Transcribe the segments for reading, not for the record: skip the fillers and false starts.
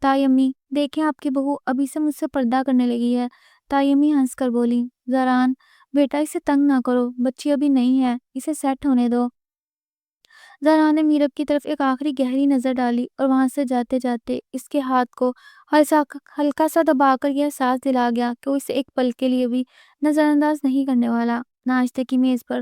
تائی امی دیکھیں آپ کی بہو ابھی سے مجھ سے پردہ کرنے لگی ہے۔ تائی امی ہنس کر بولی، زاران بیٹا اسے تنگ نہ کرو، بچی ابھی نہیں ہے، اسے سیٹ ہونے دو۔ زاران نے میرب کی طرف ایک آخری گہری نظر ڈالی اور وہاں سے جاتے جاتے اس کے ہاتھ کو ہلکا سا دبا کر یہ احساس دلا گیا کہ وہ اسے ایک پل کے لیے بھی نظر انداز نہیں کرنے والا۔ ناشتے کی میز پر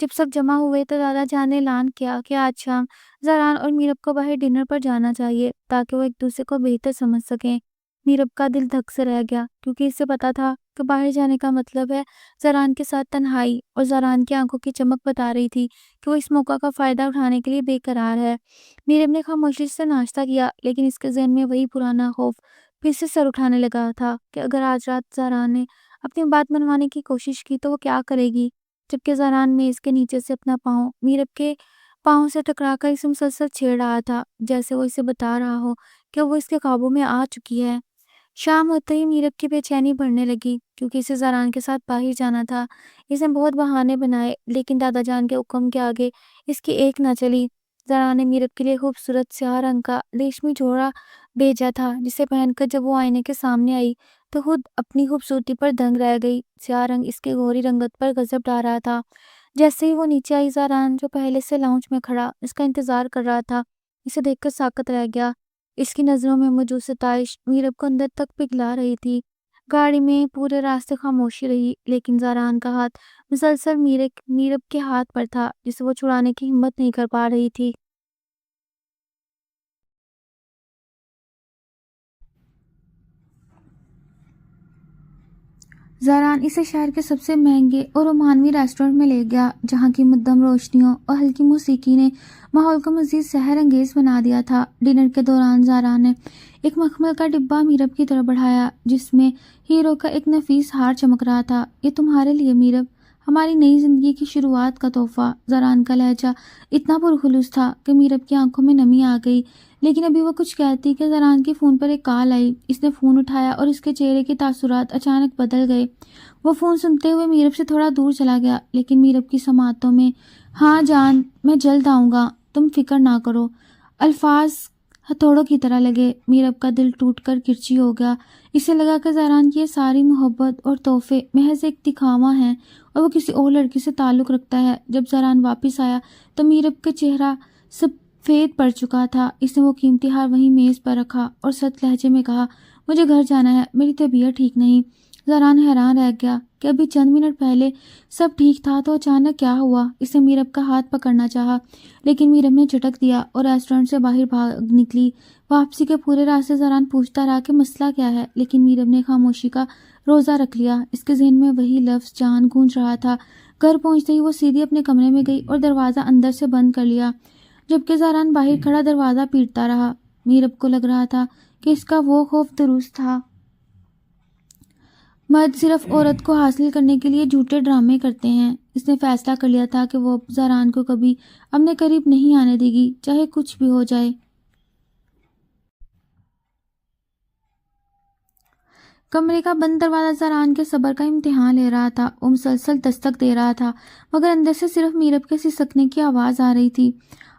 جب سب جمع ہوئے تو دادا جان نے اعلان کیا کہ آج شام زاران اور میرب کو باہر ڈنر پر جانا چاہیے تاکہ وہ ایک دوسرے کو بہتر سمجھ سکیں۔ میرب کا دل دھک سے رہ گیا کیونکہ اسے پتا تھا کہ باہر جانے کا مطلب ہے زاران کے ساتھ تنہائی، اور زاران کی آنکھوں کی چمک بتا رہی تھی کہ وہ اس موقع کا فائدہ اٹھانے کے لیے بے قرار ہے۔ میرب نے خاموشی سے ناشتہ کیا لیکن اس کے ذہن میں وہی پرانا خوف پھر سے سر اٹھانے لگا تھا کہ اگر آج رات زاران نے اپنی بات منوانے کی کوشش کی تو وہ کیا کرے گی، جبکہ زاران میز کے نیچے سے اپنا پاؤں میرب کے پاؤں سے ٹکرا کر اسے مسلسل چھیڑ رہا تھا، جیسے وہ اسے بتا رہا ہو کہ وہ اس کے قابو میں آ چکی ہے۔ شام ہوتے ہی میرب کی بے چینی بڑھنے لگی کیونکہ اسے زاران کے ساتھ باہر جانا تھا۔ اس نے بہت بہانے بنائے لیکن دادا جان کے حکم کے آگے اس کی ایک نہ چلی۔ زاران نے میرب کے لیے خوبصورت سیاہ رنگ کا ریشمی جوڑا بھیجا تھا جسے پہن کر جب وہ آئینے کے سامنے آئی تو خود اپنی خوبصورتی پر دنگ رہ گئی۔ سیاہ رنگ اس کی گہری رنگت پر غضب ڈال رہا تھا۔ جیسے ہی وہ نیچے آئی زاران جو پہلے سے لاؤنج میں کھڑا اس کا انتظار کر رہا تھا اسے دیکھ کر ساکت رہ گیا۔ اس کی نظروں میں موجود ستائش میرب کو اندر تک پگھلا رہی تھی۔ گاڑی میں پورے راستے خاموشی رہی لیکن زاران کا ہاتھ مسلسل میرب کے ہاتھ پر تھا جسے وہ چھڑانے کی ہمت نہیں کر پا رہی تھی۔ زاران اسے شہر کے سب سے مہنگے اور رومانوی ریسٹورنٹ میں لے گیا جہاں کی مدھم روشنیوں اور ہلکی موسیقی نے ماحول کو مزید سحر انگیز بنا دیا تھا۔ ڈنر کے دوران زاران نے ایک مخمل کا ڈبہ میرب کی طرف بڑھایا جس میں ہیرو کا ایک نفیس ہار چمک رہا تھا۔ یہ تمہارے لیے میرب، ہماری نئی زندگی کی شروعات کا تحفہ۔ زاران کا لہجہ اتنا پرخلوص تھا کہ میرب کی آنکھوں میں نمی آ گئی، لیکن ابھی وہ کچھ کہتی کہ زاران کے فون پر ایک کال آئی۔ اس نے فون اٹھایا اور اس کے چہرے کے تاثرات اچانک بدل گئے۔ وہ فون سنتے ہوئے میرب سے تھوڑا دور چلا گیا لیکن میرب کی سماعتوں میں ہاں جان میں جلد آؤں گا، تم فکر نہ کرو الفاظ ہتھوڑوں کی طرح لگے۔ میرب کا دل ٹوٹ کر کرچی ہو گیا۔ اسے لگا کہ زاران کی یہ ساری محبت اور تحفے محض ایک دکھاوا ہیں اور وہ کسی اور لڑکی سے تعلق رکھتا ہے۔ جب زاران واپس آیا تو میرب کا چہرہ سفید پڑ چکا تھا۔ اس نے وہ قیمتی ہار وہیں میز پر رکھا اور سخت لہجے میں کہا، مجھے گھر جانا ہے، میری طبیعت ٹھیک نہیں۔ زاران حیران رہ گیا کہ ابھی چند منٹ پہلے سب ٹھیک تھا تو اچانک کیا ہوا۔ اس نے میرب کا ہاتھ پکڑنا چاہا لیکن میرب نے جھٹک دیا اور ریسٹورنٹ سے باہر بھاگ نکلی۔ واپسی کے پورے راستے زاران پوچھتا رہا کہ مسئلہ کیا ہے لیکن میرب نے خاموشی کا روزہ رکھ لیا۔ اس کے ذہن میں وہی لفظ جان گونج رہا تھا۔ گھر پہنچتے ہی وہ سیدھی اپنے کمرے میں گئی اور دروازہ اندر سے بند کر لیا جبکہ زاران باہر کھڑا دروازہ پیٹتا رہا۔ میرب کو لگ رہا تھا کہ اس کا وہ خوف درست تھا۔ مرد صرف عورت کو حاصل کرنے کے لیے جھوٹے ڈرامے کرتے ہیں۔ اس نے فیصلہ کر لیا تھا کہ وہ زاران کو کبھی اپنے قریب نہیں آنے دے گی چاہے کچھ بھی ہو جائے۔ کمرے کا بند دروازہ زاران کے صبر کا امتحان لے رہا تھا۔ وہ مسلسل دستک دے رہا تھا مگر اندر سے صرف میرب کے سسکنے کی آواز آ رہی تھی۔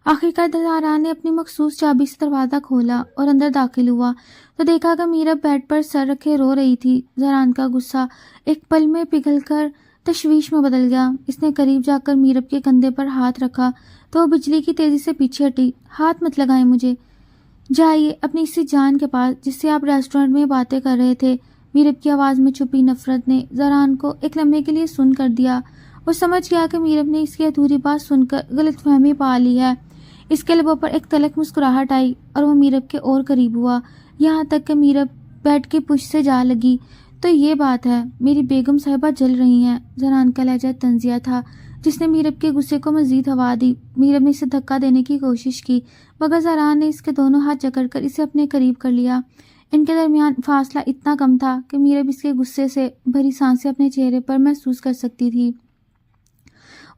آخرکار زاران نے اپنی مخصوص چابی سے دروازہ کھولا اور اندر داخل ہوا تو دیکھا کہ میرب بیڈ پر سر رکھے رو رہی تھی۔ زاران کا غصہ ایک پل میں پگھل کر تشویش میں بدل گیا۔ اس نے قریب جا کر میرب کے کندھے پر ہاتھ رکھا تو وہ بجلی کی تیزی سے پیچھے ہٹی۔ ہاتھ مت لگائیں مجھے، جائیے اپنی اسی جان کے پاس جس سے آپ ریسٹورنٹ میں باتیں کر رہے تھے۔ میرب کی آواز میں چھپی نفرت نے زاران کو ایک لمحے کے لیے سن کر دیا۔ وہ سمجھ گیا کہ میرب نے اس کی ادھوری بات سن کر غلط فہمی پا لی ہے۔ اس کے لبوں پر ایک تلخ مسکراہٹ آئی اور وہ میرب کے اور قریب ہوا یہاں تک کہ میرب بیڈ کی پشت سے جا لگی۔ تو یہ بات ہے، میری بیگم صاحبہ جل رہی ہیں۔ زاران کا لہجہ طنزیہ تھا جس نے میرب کے غصے کو مزید ہوا دی۔ میرب نے اسے دھکا دینے کی کوشش کی مگر زاران نے اس کے دونوں ہاتھ جکڑ کر اسے اپنے قریب کر لیا۔ ان کے درمیان فاصلہ اتنا کم تھا کہ میرب اس کے غصے سے بھری سانسیں اپنے چہرے پر محسوس کر سکتی تھی۔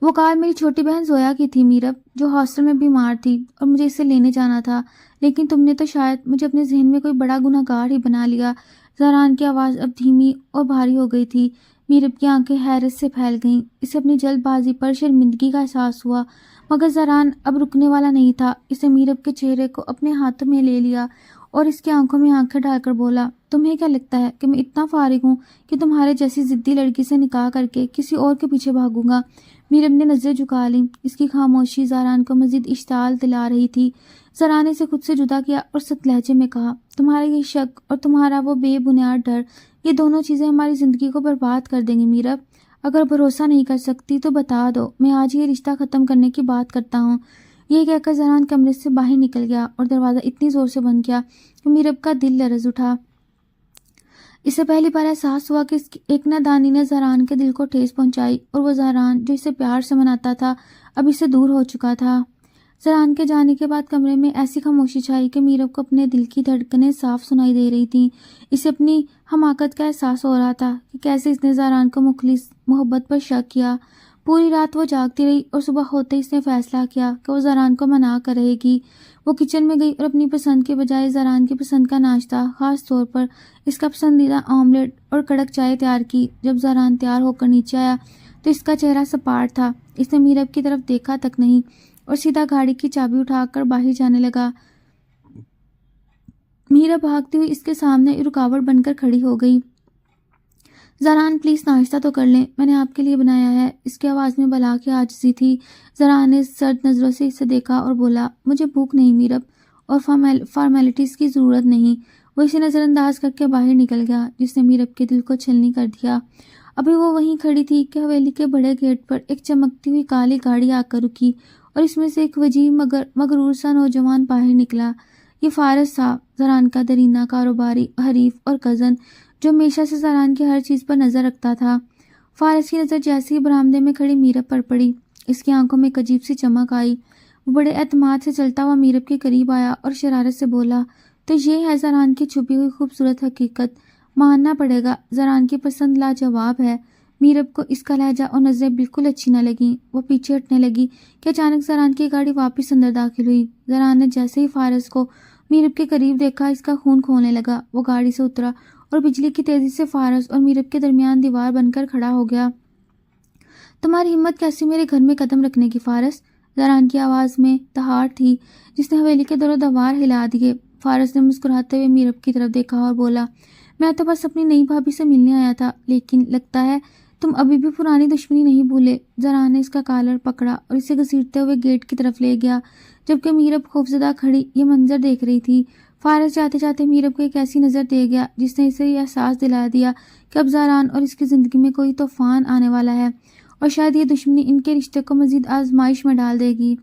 وہ کار میری چھوٹی بہن زویا کی تھی میرب، جو ہاسٹل میں بیمار تھی اور مجھے اسے لینے جانا تھا، لیکن تم نے تو شاید مجھے اپنے ذہن میں کوئی بڑا گناہ گار ہی بنا لیا۔ زاران کی آواز اب دھیمی اور بھاری ہو گئی تھی۔ میرب کی آنکھیں حیرت سے پھیل گئیں۔ اسے اپنی جلد بازی پر شرمندگی کا احساس ہوا مگر زاران اب رکنے والا نہیں تھا۔ اس نے میرب کے چہرے کو اپنے ہاتھوں میں لے لیا اور اس کی آنکھوں میں آنکھیں ڈال کر بولا، تمہیں کیا لگتا ہے کہ میں اتنا فارغ ہوں کہ تمہارے جیسی ضدی لڑکی سے نکاح کر کے کسی اور کے پیچھے بھاگوں گا؟ میرب نے نظریں جھکا لیں۔ اس کی خاموشی زاران کو مزید اشتعال دلا رہی تھی۔ زاران نے اسے خود سے جدا کیا اور سخت لہجے میں کہا، تمہارا یہ شک اور تمہارا وہ بے بنیاد ڈر، یہ دونوں چیزیں ہماری زندگی کو برباد کر دیں گی میرب۔ اگر بھروسہ نہیں کر سکتی تو بتا دو، میں آج یہ رشتہ ختم کرنے کی بات کرتا ہوں۔ یہ کہہ کر زاران کمرے سے باہر نکل گیا اور دروازہ اتنی زور سے بند کیا کہ میرب کا دل لرز اٹھا۔ اسے پہلی بار احساس ہوا کہ اس کی ایک نادانی نے زاران کے دل کو ٹھیس پہنچائی، اور وہ زاران جو اسے پیار سے مناتا تھا اب اس سے دور ہو چکا تھا۔ زاران کے جانے کے بعد کمرے میں ایسی خاموشی چھائی کہ میرب کو اپنے دل کی دھڑکنیں صاف سنائی دے رہی تھیں۔ اسے اپنی حماقت کا احساس ہو رہا تھا کہ کیسے اس نے زاران کو مخلص محبت پر شک کیا۔ پوری رات وہ جاگتی رہی اور صبح ہوتے اس نے فیصلہ کیا کہ وہ زاران کو منع کر رہے گی۔ وہ کچن میں گئی اور اپنی پسند کے بجائے زاران کی پسند کا ناشتہ، خاص طور پر اس کا پسندیدہ آملیٹ اور کڑک چائے تیار کی۔ جب زاران تیار ہو کر نیچے آیا تو اس کا چہرہ سپاٹ تھا۔ اس نے میرب کی طرف دیکھا تک نہیں اور سیدھا گاڑی کی چابی اٹھا کر باہر جانے لگا۔ میرب بھاگتی ہوئی اس کے سامنے رکاوٹ بن کر کھڑی ہو گئی۔ زاران پلیز ناشتہ تو کر لیں، میں نے آپ کے لیے بنایا ہے۔ اس کی آواز میں بلا کی عاجزی تھی۔ زاران نے سرد نظروں سے اسے دیکھا اور بولا، مجھے بھوک نہیں میرب، اور فارمیلٹیز کی ضرورت نہیں۔ وہ اسے نظر انداز کر کے باہر نکل گیا، جس نے میرب کے دل کو چھلنی کر دیا۔ ابھی وہ وہیں کھڑی تھی کہ حویلی کے بڑے گیٹ پر ایک چمکتی ہوئی کالی گاڑی آ کر رکی اور اس میں سے ایک وجیح مغرور سا نوجوان باہر نکلا۔ یہ فارس تھا، زاران کا درینہ کاروباری حریف اور کزن، جو ہمیشہ سے زاران کی ہر چیز پر نظر رکھتا تھا۔ فارس کی نظر جیسے ہی برآمدے میں کھڑی میرب پر پڑی، اس کی آنکھوں میں ایک عجیب سی چمک آئی۔ وہ بڑے اعتماد سے چلتا ہوا میرب کے قریب آیا اور شرارت سے بولا، تو یہ ہے زاران کی چھپی ہوئی خوبصورت حقیقت، ماننا پڑے گا زاران کی پسند لاجواب ہے۔ میرب کو اس کا لہجہ اور نظریں بالکل اچھی نہ لگیں۔ وہ پیچھے ہٹنے لگی کہ اچانک زاران کی گاڑی واپس اندر داخل ہوئی۔ زاران نے جیسے ہی فارس کو میرب کے قریب دیکھا، اس کا خون کھولنے لگا۔ وہ گاڑی سے اترا اور بجلی کی تیزی سے فارس اور میرب کے درمیان دیوار بن کر کھڑا ہو گیا۔ تمہاری ہمت کیسی میرے گھر میں قدم رکھنے کی فارس؟ زاران کی آواز میں دہاڑ تھی جس نے حویلی کے در و دیوار ہلا دیے۔ فارس نے مسکراتے ہوئے میرب کی طرف دیکھا اور بولا، میں تو بس اپنی نئی بھابھی سے ملنے آیا تھا، لیکن لگتا ہے تم ابھی بھی پرانی دشمنی نہیں بھولے۔ زاران نے اس کا کالر پکڑا اور اسے گھسیٹتے ہوئے گیٹ کی طرف لے گیا، جبکہ میرب خوفزدہ کھڑی یہ منظر دیکھ رہی تھی۔ فارس جاتے جاتے میرب کو ایک ایسی نظر دے گیا جس نے اسے یہ احساس دلا دیا کہ اب زاران اور اس کی زندگی میں کوئی طوفان آنے والا ہے، اور شاید یہ دشمنی ان کے رشتے کو مزید آزمائش میں ڈال دے گی۔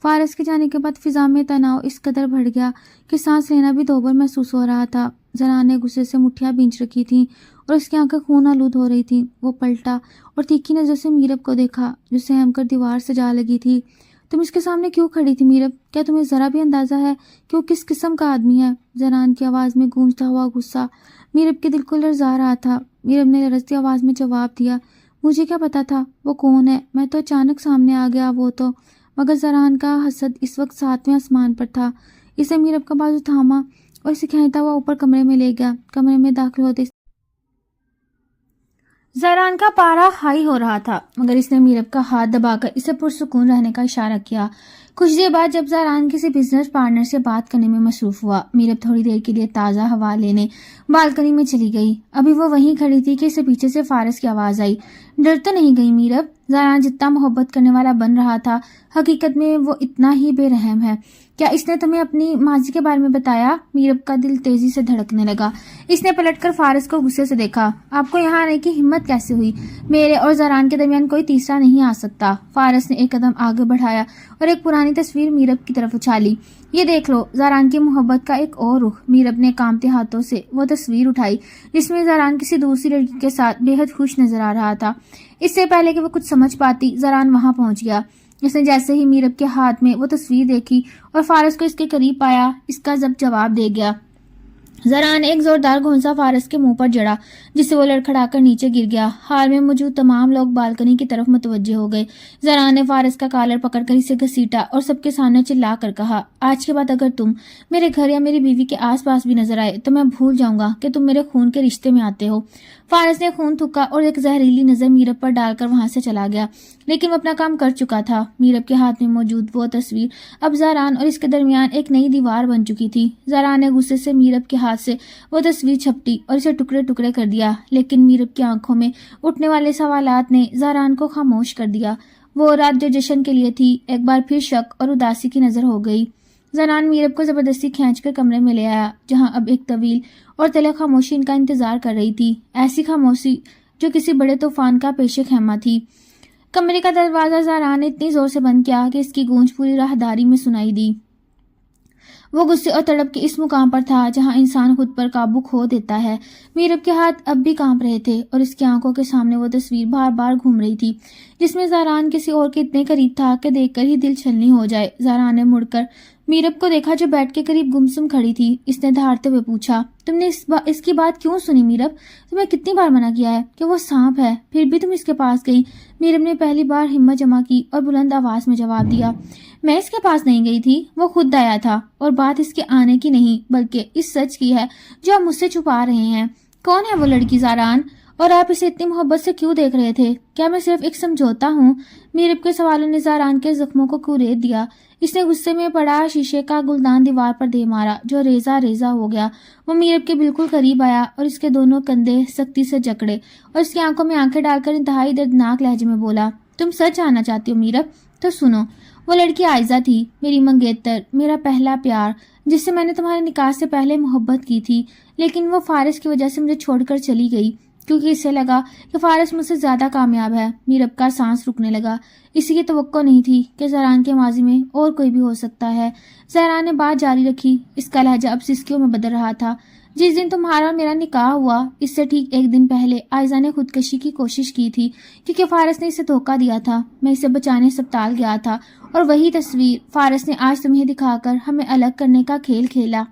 فارس کے جانے کے بعد فضا میں تناؤ اس قدر بڑھ گیا کہ سانس لینا بھی دوبر محسوس ہو رہا تھا۔ زاران نے غصے سے مٹھیاں بھینچ رکھی تھیں اور اس کی آنکھیں خون آلود ہو رہی تھیں۔ وہ پلٹا اور تیکھی نظر سے میرب کو دیکھا جو سہم کر دیوار سے جا لگی تھی۔ تم اس کے سامنے کیوں کھڑی تھی میرب؟ کیا تمہیں ذرا بھی اندازہ ہے کہ وہ کس قسم کا آدمی ہے؟ زاران کی آواز میں گونجتا ہوا غصہ میرب کے دل کو لرزا رہا تھا۔ میرب نے لرزتی آواز میں جواب دیا، مجھے کیا پتا تھا وہ کون ہے، میں تو اچانک سامنے آ گیا وہ تو۔ مگر زاران کا حسد اس وقت 7ویں آسمان پر تھا۔ اسے میرب کا بازو تھاما اور اسے کھینچتا ہوا اوپر کمرے میں لے گیا۔ کمرے میں داخل ہوتے زاران کا پارا ہائی ہو رہا تھا، مگر اس نے میرب کا ہاتھ دبا کر اسے پرسکون رہنے کا اشارہ کیا۔ کچھ دیر بعد جب زاران کسی بزنس پارٹنر سے بات کرنے میں مصروف ہوا، میرب تھوڑی دیر کے لیے تازہ ہوا لینے بالکنی میں چلی گئی۔ ابھی وہ وہیں کھڑی تھی کہ اسے پیچھے سے فارس کی آواز آئی، ڈر تو نہیں گئی میرب؟ زاران جتنا محبت کرنے والا بن رہا تھا، حقیقت میں وہ اتنا ہی بے رحم ہے۔ کیا اس نے تمہیں اپنی ماضی کے بارے میں بتایا؟ میرب کا دل تیزی سے دھڑکنے لگا۔ اس نے پلٹ کر فارس کو غصے سے دیکھا، آپ کو یہاں آنے کی ہمت کیسے ہوئی؟ میرے اور زاران کے درمیان کوئی تیسرا نہیں آ سکتا۔ فارس نے ایک قدم آگے بڑھایا اور ایک پرانی تصویر میرب کی طرف اچھالی۔ یہ دیکھ لو، زاران کی محبت کا ایک اور رخ۔ میرب نے کانپتے ہاتھوں سے وہ تصویر اٹھائی جس میں زاران کسی دوسری لڑکی کے ساتھ بے حد خوش نظر آ رہا تھا۔ اس سے پہلے کہ وہ کچھ سمجھ پاتی، زاران وہاں پہنچ گیا۔ اس نے جیسے ہی میرب کے ہاتھ میں وہ تصویر دیکھی اور فارس کو اس کے قریب پایا، اس کا جواب دے گیا۔ زاران ایک زوردار گھونسا فارس کے منہ پر جڑا جس سے وہ لڑکھڑا کر نیچے گر گیا۔ ہال میں موجود تمام لوگ بالکنی کی طرف متوجہ ہو گئے۔ زاران نے فارس کا کالر پکڑ کر اسے گھسیٹا اور سب کے سامنے چلا کر کہا، آج کے بعد اگر تم میرے گھر یا میری بیوی کے آس پاس بھی نظر آئے تو میں بھول جاؤں گا کہ تم میرے خون کے رشتے میں آتے ہو۔ فارس نے خون تھکا اور ایک زہریلی نظر میرب پر ڈال کر وہاں سے چلا گیا، لیکن وہ اپنا کام کر چکا تھا۔ میرب کے ہاتھ میں موجود وہ تصویر اب زہران اور اس کے درمیان ایک نئی دیوار بن چکی تھی۔ زہران نے غصے سے میرب کے ہاتھ سے وہ تصویر چھپٹی اور اسے ٹکڑے ٹکڑے کر دیا، لیکن میرب کی آنکھوں میں اٹھنے والے سوالات نے زہران کو خاموش کر دیا۔ وہ رات جو جشن کے لیے تھی، ایک بار پھر شک اور اداسی کی نظر ہو گئی۔ زہران میرب کو زبردستی کھینچ کر کمرے میں لے آیا، جہاں اب ایک طویل اور طلق خاموشی ان کا انتظار کر رہی تھی، ایسی خاموشی جو کسی بڑے طوفان کا پیش خیمہ تھی۔ کمرے کا دروازہ زہران نے اتنی زور سے بند کیا کہ اس کی گونج پوری راہداری میں سنائی دی۔ وہ غصے اور تڑپ کے اس مقام پر تھا جہاں انسان خود پر قابو کھو دیتا ہے۔ میرب کے ہاتھ اب بھی کانپ رہے تھے اور اس کی آنکھوں کے سامنے وہ تصویر بار بار گھوم رہی تھی، جس میں زہران کسی اور کے اتنے قریب تھا کہ دیکھ کر ہی دل چھلنی ہو جائے۔ زہران نے مڑ کر میرب کو دیکھا جو بیڈ کے قریب گمسم کھڑی تھی۔ اس نے دھاڑتے ہوئے پوچھا، تم نے اس کی بات کیوں سنی میرب؟ تمہیں کتنی بار منع کیا ہے کہ وہ سانپ ہے، پھر بھی تم اس کے پاس گئی؟ میرب نے پہلی بار ہمت جمع کی اور بلند آواز میں جواب دیا، میں اس کے پاس نہیں گئی تھی، وہ خود آیا تھا، اور بات اس کے آنے کی نہیں بلکہ اس سچ کی ہے جو آپ مجھ سے چھپا رہے ہیں۔ کون ہے وہ لڑکی زہران؟ اور آپ اسے اتنی محبت سے کیوں دیکھ رہے تھے؟ کیا میں صرف ایک سمجھوتا ہوں؟ میرب کے سوالوں نے زہران کے زخموں کو کوریت دیا۔ اس نے غصے میں پڑا شیشے کا گلدان دیوار پر دے مارا جو ریزہ ریزہ ہو گیا۔ وہ میرب کے بالکل قریب آیا اور اس کے دونوں کندھے سختی سے جکڑے اور اس کی آنکھوں میں آنکھیں ڈال کر انتہائی دردناک لہجے میں بولا، تم سچ جاننا چاہتی ہو میرب؟ تو سنو، وہ لڑکی عائزہ تھی، میری منگیتر، میرا پہلا پیار، جس سے میں نے تمہارے نکاح سے پہلے محبت کی تھی، لیکن وہ فارس کی وجہ سے مجھے چھوڑ کر چلی گئی کیونکہ اسے لگا کہ فارس مجھ سے زیادہ کامیاب ہے۔ میرب کا سانس رکنے لگا۔ اسی کی توقع نہیں تھی کہ زہران کے ماضی میں اور کوئی بھی ہو سکتا ہے۔ زہران نے بات جاری رکھی، اس کا لہجہ اب سسکیوں میں بدل رہا تھا۔ جس دن تمہارا اور میرا نکاح ہوا، اس سے ٹھیک ایک دن پہلے عائزہ نے خودکشی کی کوشش کی تھی کیونکہ فارس نے اسے دھوکہ دیا تھا۔ میں اسے بچانے ہسپتال گیا تھا اور وہی تصویر فارس نے آج تمہیں دکھا کر ہمیں الگ کرنے کا کھیل کھیلا۔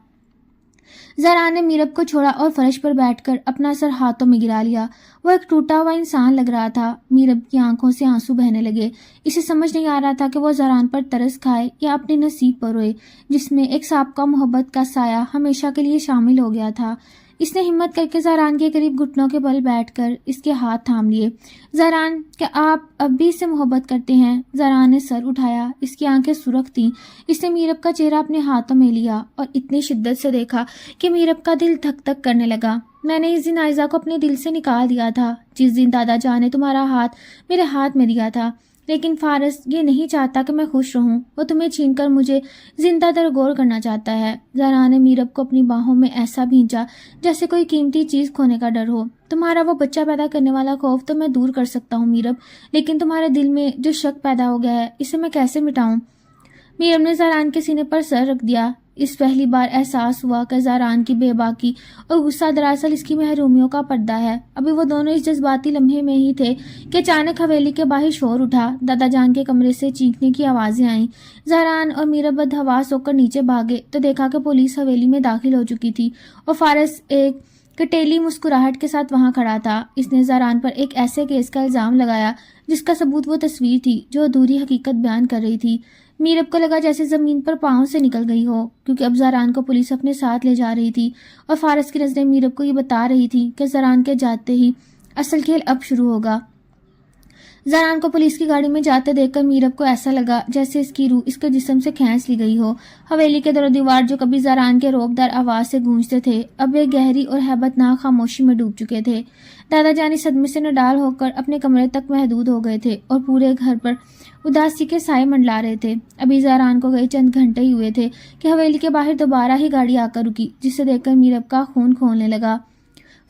زہران نے میرب کو چھوڑا اور فرش پر بیٹھ کر اپنا سر ہاتھوں میں گرا لیا۔ وہ ایک ٹوٹا ہوا انسان لگ رہا تھا۔ میرب کی آنکھوں سے آنسو بہنے لگے۔ اسے سمجھ نہیں آ رہا تھا کہ وہ زہران پر ترس کھائے یا اپنے نصیب پر روئے، جس میں ایک سابقہ محبت کا سایہ ہمیشہ کے لیے شامل ہو گیا تھا۔ اس نے ہمت کر کے زہران کے قریب گھٹنوں کے بل بیٹھ کر اس کے ہاتھ تھام لیے۔ زہران، کیا آپ اب بھی اس سے محبت کرتے ہیں؟ زہران نے سر اٹھایا، اس کی آنکھیں سرخ تھیں۔ اس نے میرب کا چہرہ اپنے ہاتھوں میں لیا اور اتنی شدت سے دیکھا کہ میرب کا دل دھک دھک کرنے لگا۔ میں نے اس دن عائزہ کو اپنے دل سے نکال دیا تھا، جس دن دادا جان نے تمہارا ہاتھ میرے ہاتھ میں دیا تھا، لیکن فارس یہ نہیں چاہتا کہ میں خوش رہوں۔ وہ تمہیں چھین کر مجھے زندہ درگور کرنا چاہتا ہے۔ زہران نے میرب کو اپنی باہوں میں ایسا بھینچا جیسے کوئی قیمتی چیز کھونے کا ڈر ہو۔ تمہارا وہ بچہ پیدا کرنے والا خوف تو میں دور کر سکتا ہوں میرب، لیکن تمہارے دل میں جو شک پیدا ہو گیا ہے، اسے میں کیسے مٹاؤں؟ میرب نے زہران کے سینے پر سر رکھ دیا۔ اس پہلی بار احساس ہوا کہ زہران کی بے باکی اور غصہ دراصل اس کی محرومیوں کا پردہ ہے۔ ابھی وہ دونوں اس جذباتی لمحے میں ہی تھے کہ اچانک حویلی کے باہر شور اٹھا۔ دادا جان کے کمرے سے چیخنے کی آوازیں آئیں۔ زہران اور میرب بدحواس ہو کر نیچے بھاگے تو دیکھا کہ پولیس حویلی میں داخل ہو چکی تھی اور فارس ایک کٹیلی مسکراہٹ کے ساتھ وہاں کھڑا تھا۔ اس نے زہران پر ایک ایسے کیس کا الزام لگایا جس کا ثبوت وہ تصویر تھی جو ادھوری حقیقت بیان کر رہی تھی۔ میرب کو لگا جیسے زمین پر پاؤں سے نکل گئی ہو، کیونکہ اب زہران کو پولیس اپنے ساتھ لے جا رہی تھی اور فارس کی نظریں میرب کو یہ بتا رہی تھی کہ زہران کے جاتے ہی اصل کھیل اب شروع ہوگا۔ زہران کو پولیس کی گاڑی میں جاتے دیکھ کر میرب کو ایسا لگا جیسے اس کی روح اس کے جسم سے کھینچ لی گئی ہو۔ حویلی کے در و دیوار جو کبھی زہران کے روب دار آواز سے گونجتے تھے، اب ایک گہری اور ہیبت ناک خاموشی میں ڈوب چکے تھے۔ دادا جانی صدمے سے نڈال ہو کر اپنے کمرے تک محدود ہو گئے تھے اور پورے گھر پر اداسی کے سائے منڈلا رہے تھے۔ ابھی زہران کو گئے چند گھنٹے ہی ہوئے تھے کہ حویلی کے باہر دوبارہ ہی گاڑی آ کر رکی، جسے دیکھ کر میرب کا خون کھولنے لگا۔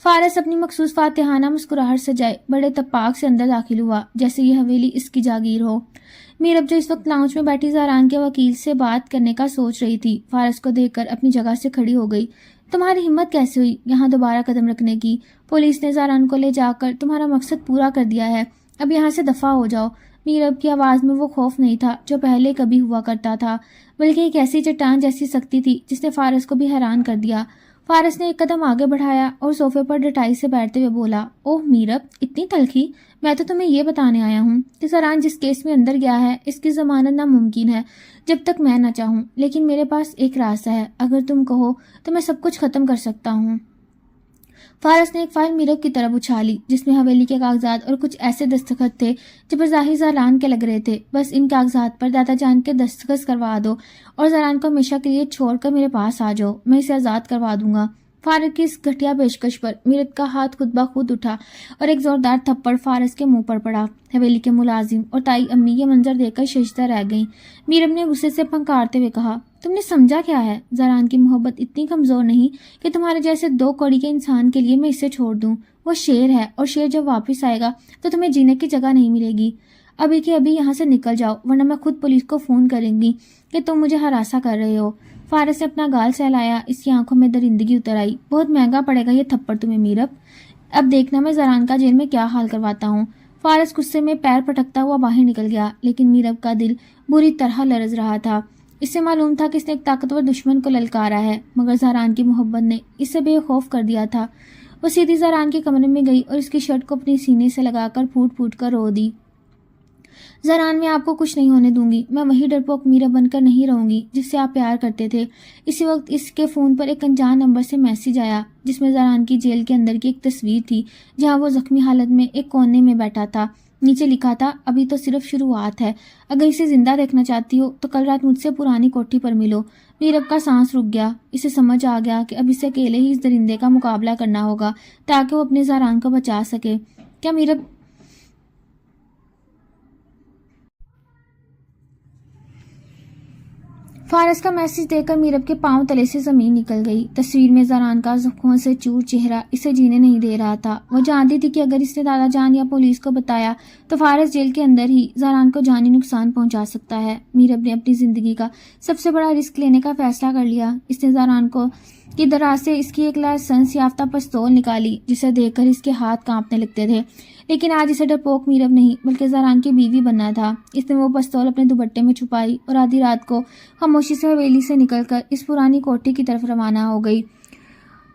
فارس اپنی مخصوص فاتحانہ مسکراہٹ سجائے بڑے تپاک سے اندر داخل ہوا جیسے یہ حویلی اس کی جاگیر ہو۔ میرب جو اس وقت لاؤنج میں بیٹھی زہران کے وکیل سے بات کرنے کا سوچ رہی تھی، فارس کو دیکھ کر اپنی جگہ سے کھڑی ہو گئی۔ تمہاری ہمت کیسے ہوئی یہاں دوبارہ قدم رکھنے کی؟ پولیس نے زہران کو لے جا کر تمہارا مقصد پورا کر دیا ہے، اب یہاں سے دفع ہو جاؤ۔ میرب کی آواز میں وہ خوف نہیں تھا جو پہلے کبھی ہوا کرتا تھا، بلکہ ایک ایسی چٹان جیسی سختی تھی جس نے فارس کو بھی حیران کر دیا۔ فارس نے ایک قدم آگے بڑھایا اور صوفے پر ڈٹائی سے بیٹھتے ہوئے بولا، اوہ میرب، اتنی تلخی؟ میں تو تمہیں یہ بتانے آیا ہوں کہ زہران جس کیس میں اندر گیا ہے اس کی ضمانت ناممکن ہے جب تک میں نہ چاہوں، لیکن میرے پاس ایک راستہ ہے، اگر تم کہو تو میں سب کچھ ختم کر سکتا ہوں۔ فارس نے ایک فائل میرب کی طرف اچھالی جس میں حویلی کے کاغذات اور کچھ ایسے دستخط تھے جو بظاہر زاران کے لگ رہے تھے. بس ان کاغذات پر دادا جان کے دستخط کروا دو اور زاران کو ہمیشہ کے لیے چھوڑ کر میرے پاس آ جاؤ, میں اسے آزاد کروا دوں گا. فارس کی اس گھٹیا پیشکش پر میرب کا ہاتھ خود بخود اٹھا اور ایک زوردار تھپڑ فارس کے منہ پر پڑا. حویلی کے ملازم اور تائی امی یہ منظر دیکھ کر ششدر رہ گئیں. میرب نے غصے سے پھنکارتے ہوئے کہا, تم نے سمجھا کیا ہے؟ زاران کی محبت اتنی کمزور نہیں کہ تمہارے جیسے 2 کوڑی کے انسان کے لیے میں اسے چھوڑ دوں. وہ شیر ہے اور شیر جب واپس آئے گا تو تمہیں جینے کی جگہ نہیں ملے گی. ابھی کے ابھی یہاں سے نکل جاؤ ورنہ میں خود پولیس کو فون کریں گی کہ تم مجھے ہراساں کر رہے ہو. فارس نے اپنا گال سہلایا. اس کی آنکھوں میں درندگی اتر آئی. بہت مہنگا پڑے گا یہ تھپڑ تمہیں میرب. اب دیکھنا میں زاران کا جیل میں کیا حال کرواتا ہوں. فارس غصے میں پیر پٹکتا ہوا باہر نکل گیا, لیکن میرب کا دل بری طرح لرز رہا تھا. اس سے معلوم تھا کہ اس نے ایک طاقتور دشمن کو للکارا ہے, مگر زاران کی محبت نے اسے بے خوف کر دیا تھا. وہ سیدھی زاران کے کمرے میں گئی اور اس کی شرٹ کو اپنی سینے سے لگا کر پھوٹ پھوٹ کر رو دی. زاران, میں آپ کو کچھ نہیں ہونے دوں گی. میں وہی ڈرپوک میرا بن کر نہیں رہوں گی جس سے آپ پیار کرتے تھے. اسی وقت اس کے فون پر ایک انجان نمبر سے میسج آیا جس میں زاران کی جیل کے اندر کی ایک تصویر تھی جہاں وہ زخمی حالت میں ایک کونے میں بیٹھا تھا. نیچے لکھا تھا, ابھی تو صرف شروعات ہے. اگر اسے زندہ دیکھنا چاہتی ہو تو کل رات مجھ سے پرانی کوٹھی پر ملو. میرب کا سانس رک گیا. اسے سمجھ آ گیا کہ اب اسے اکیلے ہی اس درندے کا مقابلہ کرنا ہوگا تاکہ وہ اپنے زاران کو بچا سکے. کیا میرب فارس کا میسج دے کر میرب کے پاؤں تلے سے زمین نکل گئی. تصویر میں زاران کا زخموں سے چور چہرہ اسے جینے نہیں دے رہا تھا. وہ جانتی تھی کہ اگر اس نے دادا جان یا پولیس کو بتایا تو فارس جیل کے اندر ہی زاران کو جانی نقصان پہنچا سکتا ہے. میرب نے اپنی زندگی کا سب سے بڑا رسک لینے کا فیصلہ کر لیا. اس نے زاران کی دراز سے اس کی ایک لائسنس یافتہ پستول نکالی جسے دیکھ کر اس کے ہاتھ کانپنے لگتے تھے. لیکن آج اسے ڈرپوک میرب نہیں بلکہ زاران کی بیوی بننا تھا. اس نے وہ پستول اپنے دوپٹے میں چھپائی اور آدھی رات کو خاموشی سے حویلی سے نکل کر اس پرانی کوٹھی کی طرف روانہ ہو گئی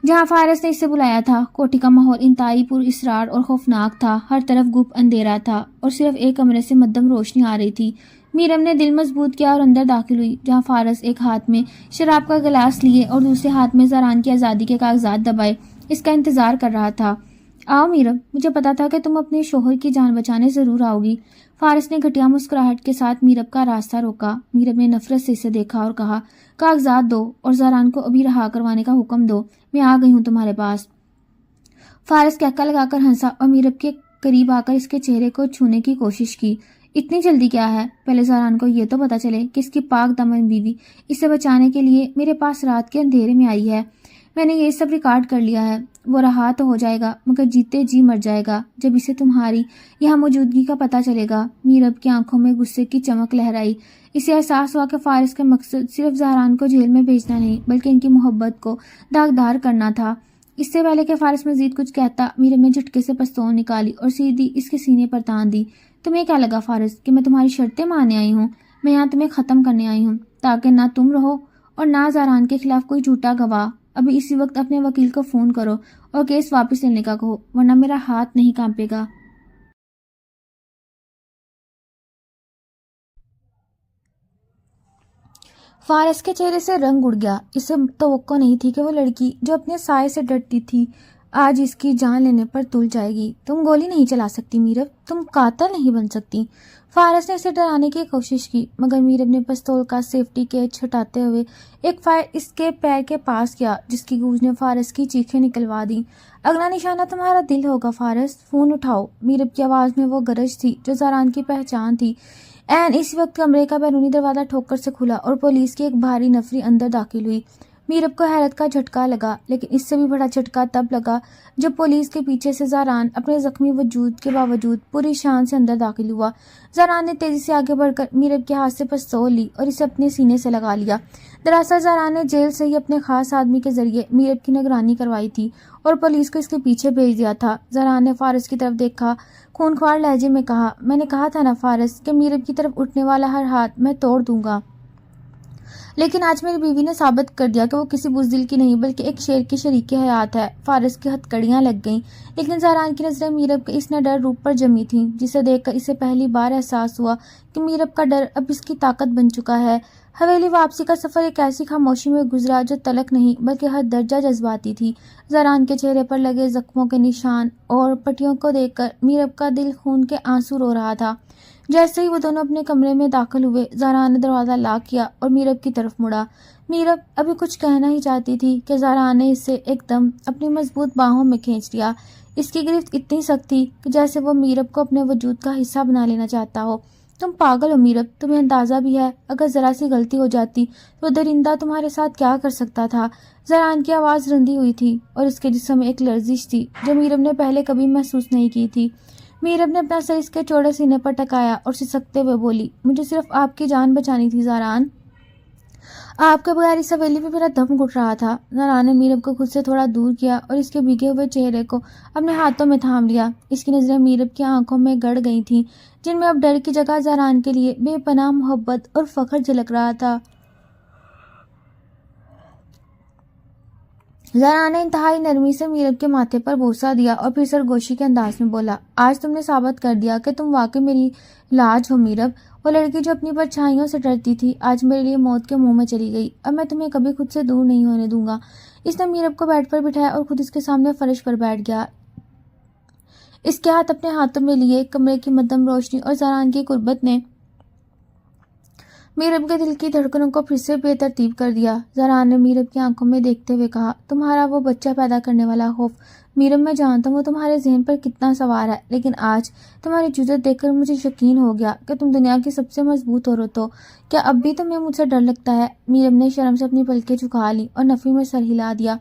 جہاں فارس نے اسے بلایا تھا. کوٹھی کا ماحول انتہائی پر اسرار اور خوفناک تھا. ہر طرف گپ اندھیرا تھا اور صرف ایک کمرے سے مدھم روشنی آ رہی تھی. میرم نے دل مضبوط کیا اور اندر داخل ہوئی جہاں فارس ایک ہاتھ میں شراب کا گلاس لیے اور دوسرے ہاتھ میں زاران کی آزادی کے کاغذات دبائے اس کا انتظار کر رہا تھا. آؤ میرم, مجھے پتا تھا کہ تم اپنے شوہر کی جان بچانے ضرور آؤ گی. فارس نے گھٹیا مسکراہٹ کے ساتھ میرب کا راستہ روکا. میرب نے نفرت سے اسے دیکھا اور کہا, کاغذات دو اور زاران کو ابھی رہا کروانے کا حکم دو. میں آ گئی ہوں تمہارے پاس. فارس کہکا لگا کر ہنسا اور میرب کے قریب آ کر اس کے چہرے کو چھونے کی کوشش کی. اتنی جلدی کیا ہے؟ پہلے زاران کو یہ تو پتا چلے کہ اس کی پاک دامن بیوی اسے بچانے کے لیے میرے پاس رات کے اندھیرے میں آئی ہے. میں نے یہ سب ریکارڈ کر لیا ہے. وہ رہا تو ہو جائے گا مگر جیتے جی مر جائے گا جب اسے تمہاری یہاں موجودگی کا پتہ چلے گا. میرب کی آنکھوں میں غصے کی چمک لہرائی. اسے احساس ہوا کہ فارس کا مقصد صرف زہران کو جیل میں بھیجنا نہیں بلکہ ان کی محبت کو داغدار کرنا تھا. اس سے پہلے کہ فارس مزید کچھ کہتا, میرب نے جھٹکے سے پستول نکالی اور سیدھی اس کے سینے پر تان دی. تمہیں کیا لگا فارس کہ میں تمہاری شرطیں ماننے آئی ہوں؟ میں یہاں تمہیں ختم کرنے آئی ہوں تاکہ نہ تم رہو اور نہ زاران کے خلاف کوئی جھوٹا گواہ. ابھی اسی وقت اپنے وکیل کو فون کرو اور کیس واپس لینے کا کہو ورنہ میرا ہاتھ نہیں کانپے گا. فارس کے چہرے سے رنگ اڑ گیا. اسے توقع نہیں تھی کہ وہ لڑکی جو اپنے سائے سے ڈرتی تھی آج اس کی جان لینے پر تل جائے گی. تم گولی نہیں چلا سکتی میرب, تم قاتل نہیں بن سکتی. فارس نے اسے ڈرانے کی کوشش کی مگر میرب نے پستول کا سیفٹی کیچ ہٹاتے ہوئے ایک فائر اس کے پیر کے پاس کیا جس کی گوج نے فارس کی چیخیں نکلوا دی. اگلا نشانہ تمہارا دل ہوگا فارس, فون اٹھاؤ. میرب کی آواز میں وہ گرج تھی جو زاران کی پہچان تھی. اس وقت کمرے کا بیرونی دروازہ ٹھوکر سے کھلا اور پولیس کی ایک بھاری نفری اندر داخل ہوئی. میرب کو حیرت کا جھٹکا لگا لیکن اس سے بھی بڑا جھٹکا تب لگا جب پولیس کے پیچھے سے زاران اپنے زخمی وجود کے باوجود پوری شان سے اندر داخل ہوا. زاران نے تیزی سے آگے بڑھ کر میرب کے ہاتھ سے پستول لی اور اسے اپنے سینے سے لگا لیا. دراصل زاران نے جیل سے ہی اپنے خاص آدمی کے ذریعے میرب کی نگرانی کروائی تھی اور پولیس کو اس کے پیچھے بھیج دیا تھا. زاران نے فارس کی طرف دیکھا, خونخوار لہجے میں کہا, میں نے کہا تھا نا فارس کہ میرب کی طرف اٹھنے والا ہر ہاتھ میں توڑ دوں گا. لیکن آج میری بیوی نے ثابت کر دیا کہ وہ کسی بزدل کی نہیں بلکہ ایک شیر کی شریک حیات ہے۔ فارس کی ہتھکڑیاں لگ گئیں، لیکن زہران کی نظریں میرب کے اس نڈر روپ پر جمی تھیں، جسے دیکھ کر اسے پہلی بار احساس ہوا کہ میرب کا ڈر اب اس کی طاقت بن چکا ہے۔ حویلی واپسی کا سفر ایک ایسی خاموشی میں گزرا جو تلخ نہیں بلکہ ہر درجہ جذباتی تھی۔ زہران کے چہرے پر لگے زخموں کے نشان اور پٹیوں کو دیکھ کر میرب کا دل خون کے آنسو رو رہا تھا۔ جیسے ہی وہ دونوں اپنے کمرے میں داخل ہوئے، زہران نے دروازہ لاک کیا اور میرب کی طرف مڑا۔ میرب ابھی کچھ کہنا ہی چاہتی تھی کہ زہران نے اسے ایک دم اپنی مضبوط باہوں میں کھینچ لیا۔ اس کی گرفت اتنی سخت تھی کہ جیسے وہ میرب کو اپنے وجود کا حصہ بنا لینا چاہتا ہو۔ تم پاگل ہو میرب، تمہیں اندازہ بھی ہے اگر ذرا سی غلطی ہو جاتی تو درندہ تمہارے ساتھ کیا کر سکتا تھا۔ زہران کی آواز رندی ہوئی تھی اور اس کے جسم میں ایک لرزش تھی جو میرب نے پہلے کبھی محسوس نہیں کی تھی۔ میرب نے اپنا سر اس کے چوڑے سینے پر ٹکایا اور سسکتے ہوئے بولی، مجھے صرف آپ کی جان بچانی تھی زہران، آپ کے بغیر اس حویلی میں میرا دم گھٹ رہا تھا۔ زہران نے میرب کو خود سے تھوڑا دور کیا اور اس کے بھیگے ہوئے چہرے کو اپنے ہاتھوں میں تھام لیا۔ اس کی نظریں میرب کی آنکھوں میں گڑ گئی تھیں، جن میں اب ڈر کی جگہ زہران کے لیے بے پناہ محبت اور فخر جھلک رہا تھا۔ زہران نے انتہائی نرمی سے میرب کے ماتھے پر بوسہ دیا اور پھر سرگوشی کے انداز میں بولا، آج تم نے ثابت کر دیا کہ تم واقعی میری لاج ہو میرب۔ وہ لڑکی جو اپنی پرچھائیوں سے ڈرتی تھی آج میرے لیے موت کے منہ میں چلی گئی۔ اب میں تمہیں کبھی خود سے دور نہیں ہونے دوں گا۔ اس نے میرب کو بیڈ پر بٹھایا اور خود اس کے سامنے فرش پر بیٹھ گیا۔ اس کے ہاتھ اپنے ہاتھوں میں لیے، کمرے کی مدھم روشنی اور زہران کی قربت نے میرب کے دل کی دھڑکنوں کو پھر سے بے ترتیب کر دیا۔ زہران نے میرب کی آنکھوں میں دیکھتے ہوئے کہا، تمہارا وہ بچہ پیدا کرنے والا خوف میرب، میں جانتا ہوں وہ تمہارے ذہن پر کتنا سوار ہے، لیکن آج تمہاری جرأت دیکھ کر مجھے یقین ہو گیا کہ تم دنیا کی سب سے مضبوط عورت ہو۔ کیا اب بھی تمہیں مجھ سے ڈر لگتا ہے؟ میرب نے شرم سے اپنی پلکیں جھکا لی اور نفی میں سر ہلا دیا۔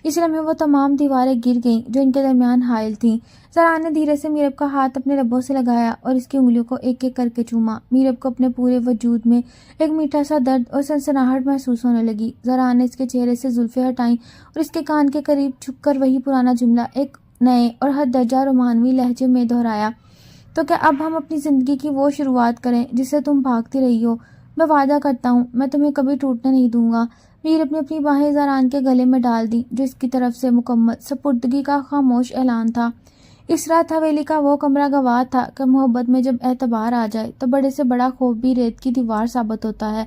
اس لمحے وہ تمام دیواریں گر گئیں جو ان کے درمیان حائل تھیں۔ زہران نے دھیرے سے میرب کا ہاتھ اپنے لبوں سے لگایا اور اس کی انگلیوں کو ایک ایک کر کے چوما۔ میرب کو اپنے پورے وجود میں ایک میٹھا سا درد اور سنسناہٹ محسوس ہونے لگی۔ زہران نے اس کے چہرے سے زلفیں ہٹائیں اور اس کے کان کے قریب جھک کر وہی پرانا جملہ ایک نئے اور حد درجہ رومانوی لہجے میں دہرایا، تو کیا اب ہم اپنی زندگی کی وہ شروعات کریں جس سے تم بھاگتی رہی ہو؟ میں وعدہ کرتا ہوں میں تمہیں کبھی ٹوٹنے نہیں دوں گا۔ میرب نے اپنی باہیں زہران کے گلے میں ڈال دی، جو اس کی طرف سے مکمل سپردگی کا خاموش اعلان تھا۔ اس رات حویلی کا وہ کمرہ گواہ تھا کہ محبت میں جب اعتبار آ جائے تو بڑے سے بڑا خوف بھی ریت کی دیوار ثابت ہوتا ہے۔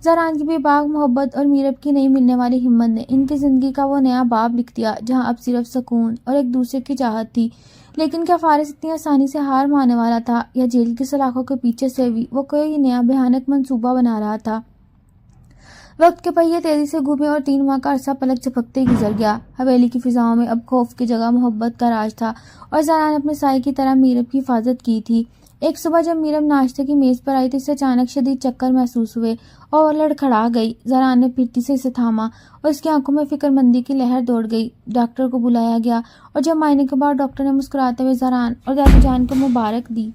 زہران کی بے باک محبت اور میرب کی نہیں ملنے والی ہمت نے ان کی زندگی کا وہ نیا باب لکھ دیا جہاں اب صرف سکون اور ایک دوسرے کی چاہت تھی۔ لیکن کیا فارس اتنی آسانی سے ہار ماننے والا تھا، یا جیل کی سلاخوں کے پیچھے سے بھی وہ کوئی نیا بھیانک منصوبہ بنا رہا تھا؟ وقت کے پہیے تیزی سے گھومے اور 3 ماہ کا عرصہ پلک جھپکتے ہی گزر گیا۔ حویلی کی فضاؤں میں اب خوف کی جگہ محبت کا راج تھا اور زہرا نے اپنے سائے کی طرح میرب کی حفاظت کی تھی۔ ایک صبح جب میرب ناشتے کی میز پر آئی تو اسے اچانک شدید چکر محسوس ہوئے اور وہ لڑکھڑا گئی۔ زہرا نے پھرتی سے اسے تھاما اور اس کی آنکھوں میں فکر مندی کی لہر دوڑ گئی۔ ڈاکٹر کو بلایا گیا اور جب معائنے کے بعد ڈاکٹر نے مسکراتے ہوئے زہرا اور دادا جان کو مبارک دی۔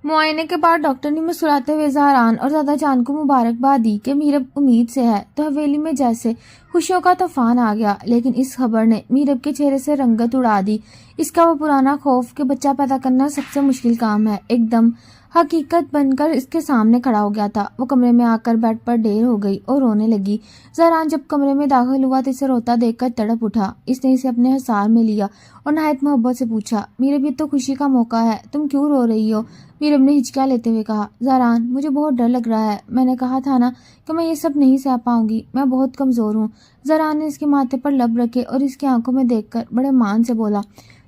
معائنے کے بعد ڈاکٹر نے مسکراتے ہوئے زہران اور دادا جان کو مبارکباد دی کہ میرب امید سے ہے، تو حویلی میں جیسے خوشیوں کا طوفان آ گیا۔ لیکن اس خبر نے میرب کے چہرے سے رنگت اڑا دی۔ اس کا وہ پرانا خوف کہ بچہ پیدا کرنا سب سے مشکل کام ہے ایک دم حقیقت بن کر اس کے سامنے کھڑا ہو گیا تھا۔ وہ کمرے میں آ کر بیڈ پر ڈھیر ہو گئی اور رونے لگی۔ زہران جب کمرے میں داخل ہوا تو اسے روتا دیکھ کر تڑپ اٹھا۔ اس نے اسے اپنے حصار میں لیا اور نہایت محبت سے پوچھا، میرب یہ تو خوشی کا موقع ہے، تم کیوں رو رہی ہو؟ میرب نے ہچکیاں لیتے ہوئے کہا، زہران مجھے بہت ڈر لگ رہا ہے، میں نے کہا تھا نا کہ میں یہ سب نہیں سہ پاؤں گی، میں بہت کمزور ہوں۔ زہران نے اس کے ماتھے پر لب رکھے اور اس کی آنکھوں میں دیکھ کر بڑے مان سے بولا،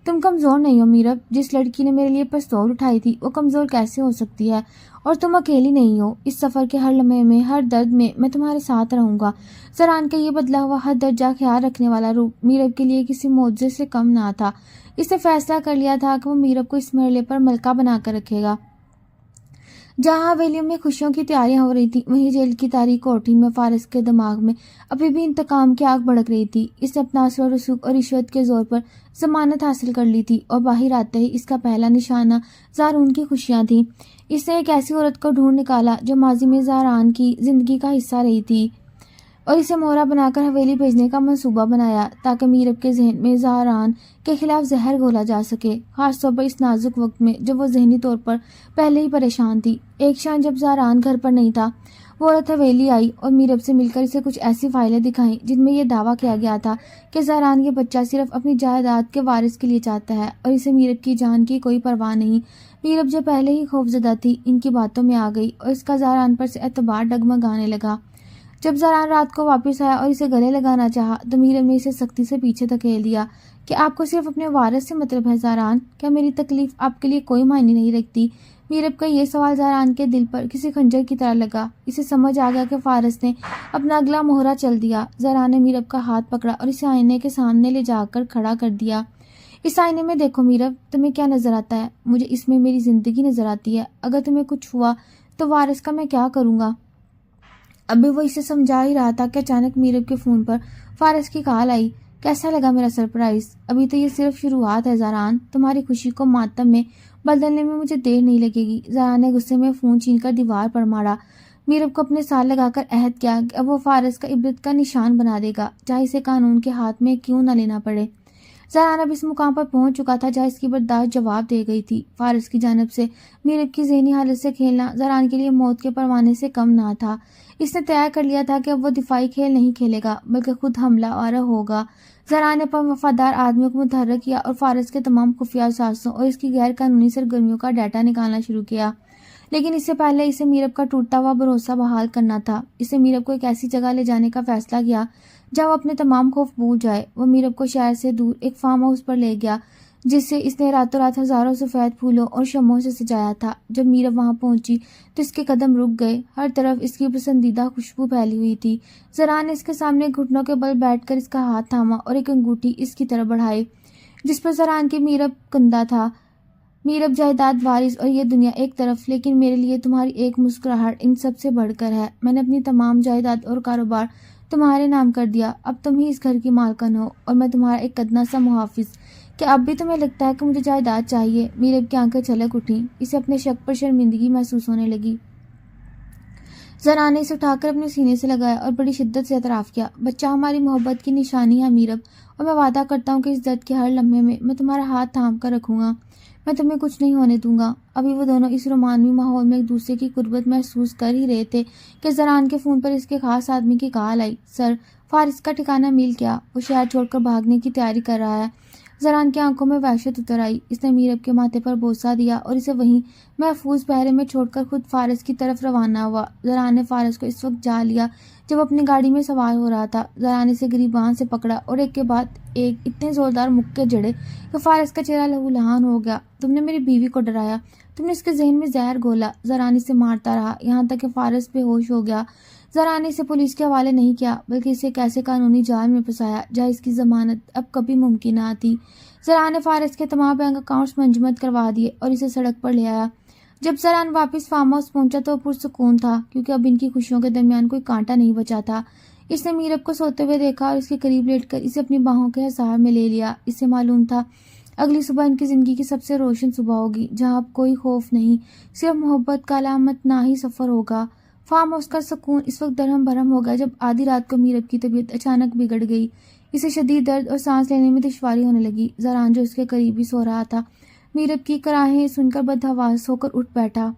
تم کمزور نہیں ہو میرب، جس لڑکی نے میرے لیے پستول اٹھائی تھی وہ کمزور کیسے ہو سکتی ہے؟ اور تم اکیلی نہیں ہو، اس سفر کے ہر لمحے میں، ہر درد میں تمہارے ساتھ رہوں گا۔ زہران کا یہ بدلا ہوا حد درجہ خیال رکھنے والا روپ میرب کے لیے کسی معجزے سے کم نہ تھا۔ اس نے فیصلہ کر لیا تھا کہ وہ میرب کو اس مرحلے پر ملکہ بنا کر رکھے گا۔ جہاں حویلیوں میں خوشیوں کی تیاریاں ہو رہی تھیں، وہیں جیل کی تاریک کوٹھی میں فارس کے دماغ میں ابھی بھی انتقام کی آگ بھڑک رہی تھی۔ اس نے اپنا اثر و رسوخ اور رشوت کے زور پر ضمانت حاصل کر لی تھی اور باہر آتے ہی اس کا پہلا نشانہ زارون کی خوشیاں تھیں۔ اس نے ایک ایسی عورت کو ڈھونڈ نکالا جو ماضی میں زہران کی زندگی کا حصہ رہی تھی، اور اسے مہرہ بنا کر حویلی بھیجنے کا منصوبہ بنایا تاکہ میرب کے ذہن میں زہران کے خلاف زہر گھولا جا سکے، خاص طور پر اس نازک وقت میں جب وہ ذہنی طور پر پہلے ہی پریشان تھی۔ ایک شام جب زہران گھر پر نہیں تھا، وہ عورت حویلی آئی اور میرب سے مل کر اسے کچھ ایسی فائلیں دکھائیں جن میں یہ دعویٰ کیا گیا تھا کہ زہران یہ بچہ صرف اپنی جائیداد کے وارث کے لیے چاہتا ہے اور اسے میرب کی جان کی کوئی پرواہ نہیں۔ میرب جو پہلے ہی خوفزدہ تھی ان کی باتوں میں آ گئی اور اس کا زہران پر سے اعتبار ڈگمگانے لگا۔ جب زہران رات کو واپس آیا اور اسے گلے لگانا چاہا تو میرب نے اسے سختی سے پیچھے دھکیل دیا کہ آپ کو صرف اپنے وارث سے مطلب ہے زہران، کیا میری تکلیف آپ کے لیے کوئی معنی نہیں رکھتی؟ میرب کا یہ سوال زہران کے دل پر کسی خنجر کی طرح لگا۔ اسے سمجھ آ گیا کہ فارس نے اپنا اگلا مہرہ چل دیا۔ زہران نے میرب کا ہاتھ پکڑا اور اسے آئینے کے سامنے لے جا کر کھڑا کر دیا۔ اس آئینے میں دیکھو میرب، تمہیں کیا نظر آتا ہے؟ مجھے اس میں میری زندگی نظر آتی ہے۔ اگر تمہیں کچھ ہوا تو وارث کا میں کیا کروں گا؟ ابھی وہ اسے سمجھا ہی رہا تھا کہ اچانک میرب کے فون پر فارس کی کال آئی۔ کیسا لگا میرا سرپرائز؟ ابھی تو یہ صرف شروعات ہے زہران، تمہاری خوشی کو ماتم میں بدلنے میں مجھے دیر نہیں لگے گی۔ زہران نے غصے میں فون چھین کر دیوار پر مارا۔ میرب کو اپنے ساتھ لگا کر عہد کیا کہ اب وہ فارس کا عبرت کا نشان بنا دے گا، چاہے اسے قانون کے ہاتھ میں کیوں نہ لینا پڑے۔ زہران اب اس مقام پر پہنچ چکا تھا جہاں اس کی برداشت جواب دے گئی تھی۔ فارس کی جانب سے میرب کی ذہنی حالت سے کھیلنا زہران کے لیے موت کے پروانے سے کم نہ تھا۔ اس نے طے کر لیا تھا کہ اب وہ دفاعی کھیل نہیں کھیلے گا بلکہ خود حملہ آور ہوگا۔ زہران نے اپنے وفادار آدمیوں کو متحرک کیا اور فارس کے تمام خفیہ اثاثوں اور اس کی غیر قانونی سرگرمیوں کا ڈیٹا نکالنا شروع کیا، لیکن اس سے پہلے اسے میرب کا ٹوٹتا ہوا بھروسہ بحال کرنا تھا۔ اسے میرب کو ایک ایسی جگہ لے جانے کا فیصلہ کیا جہاں وہ اپنے تمام خوف بھول جائے۔ وہ میرب کو شہر سے دور ایک فارم ہاؤس پر لے گیا جس سے اس نے راتوں رات ہزاروں سفید پھولوں اور شمعوں سے سجایا تھا۔ جب میرب وہاں پہنچی تو اس کے قدم رک گئے، ہر طرف اس کی پسندیدہ خوشبو پھیلی ہوئی تھی۔ زہران نے اس کے سامنے گھٹنوں کے بل بیٹھ کر اس کا ہاتھ تھاما اور ایک انگوٹھی اس کی طرف بڑھائی جس پر زہران کی میرب کندہ تھا۔ میرب جائیداد، وارث اور یہ دنیا ایک طرف، لیکن میرے لیے تمہاری ایک مسکراہٹ ان سب سے بڑھ کر ہے۔ میں نے اپنی تمام جائیداد اور کاروبار تمہارے نام کر دیا، اب تم ہی اس گھر کی مالکن ہو اور میں تمہارا ایک ادنا سا محافظ۔ کیا اب بھی تمہیں لگتا ہے کہ مجھے جائیداد چاہیے؟ میرب کی آنکھیں چھلک اٹھیں، اسے اپنے شک پر شرمندگی محسوس ہونے لگی۔ زہران نے اسے اٹھا کر اپنے سینے سے لگایا اور بڑی شدت سے اعتراف کیا۔ بچہ ہماری محبت کی نشانی ہے میرب، اور میں وعدہ کرتا ہوں کہ اس درد کے ہر لمحے میں تمہارا ہاتھ تھام کر رکھوں گا، میں تمہیں کچھ نہیں ہونے دوں گا۔ ابھی وہ دونوں اس رومانوی ماحول میں ایک دوسرے کی قربت محسوس کر ہی رہے تھے کہ زہران کے فون پر اس کے خاص آدمی کی کال آئی۔ سر، فارس کا ٹھکانہ مل گیا، وہ شہر چھوڑ کر بھاگنے کی تیاری کر رہا ہے۔ زہران کی آنکھوں میں وحشت اتر آئی۔ اس نے میرب کے ماتھے پر بوسہ دیا اور اسے وہیں محفوظ پہرے میں چھوڑ کر خود فارس کی طرف روانہ ہوا۔ زہران نے فارس کو اس وقت جا لیا جب اپنی گاڑی میں سوار ہو رہا تھا۔ زہران نے اسے گریبان سے پکڑا اور ایک کے بعد ایک اتنے زوردار مکے جڑے کہ فارس کا چہرہ لہو لہان ہو گیا۔ تم نے میری بیوی کو ڈرایا، تم نے اس کے ذہن میں زہر گھولا۔ زہران اسے مارتا رہا یہاں تک کہ فارس بے ہوش ہو گیا۔ زہران نے اسے پولیس کے حوالے نہیں کیا بلکہ اسے ایک ایسے قانونی جال میں پھنسایا جہاں اس کی ضمانت اب کبھی ممکن نہ تھی۔ زہران نے فارس کے تمام بینک اکاؤنٹس منجمد کروا دیے اور اسے سڑک پر لے آیا۔ جب زہران واپس فارم ہاؤس پہنچا تو وہ پرسکون تھا کیونکہ اب ان کی خوشیوں کے درمیان کوئی کانٹا نہیں بچا تھا۔ اس نے میرب کو سوتے ہوئے دیکھا اور اس کے قریب لیٹ کر اسے اپنی باہوں کے حصار میں لے لیا۔ اسے معلوم تھا اگلی صبح ان کی زندگی کی سب سے روشن صبح ہوگی جہاں اب کوئی خوف نہیں، صرف محبت کا علامت نہ ہی سفر ہوگا۔ فارم ہاؤس کا سکون اس وقت درہم برہم ہو گیا جب آدھی رات کو میرب کی طبیعت اچانک بگڑ گئی۔ اسے شدید درد اور سانس لینے میں دشواری ہونے لگی۔ زہران جو اس کے قریب ہی سو رہا تھا میرب کی کراہیں سن کر بدحواس ہو کر اٹھ بیٹھا۔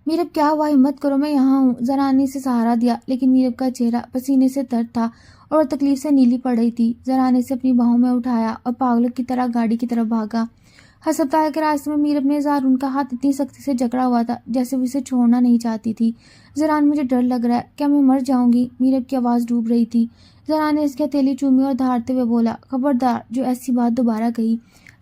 میرب کیا ہوا؟ ہمت کرو، میں یہاں ہوں۔ زہران نے اسے سہارا دیا لیکن میرب کا چہرہ پسینے سے تر تھا اور وہ تکلیف سے نیلی پڑ رہی تھی۔ زہران نے اسے اپنی باہوں میں اٹھایا اور پاگلوں کی طرح گاڑی کی طرف بھاگا۔ ہسپتال کے راستے میں میرب نے زہران کا ہاتھ اتنی سختی سے جکڑا ہوا تھا جیسے وہ اسے چھوڑنا نہیں چاہتی تھی۔ زہران، مجھے ڈر لگ رہا ہے، کیا میں مر جاؤں گی؟ میرب کی آواز ڈوب رہی تھی۔ زہران نے اس کی ہتھیلی چومی اور دھاڑتے ہوئے بولا، خبردار جو ایسی بات دوبارہ کہی۔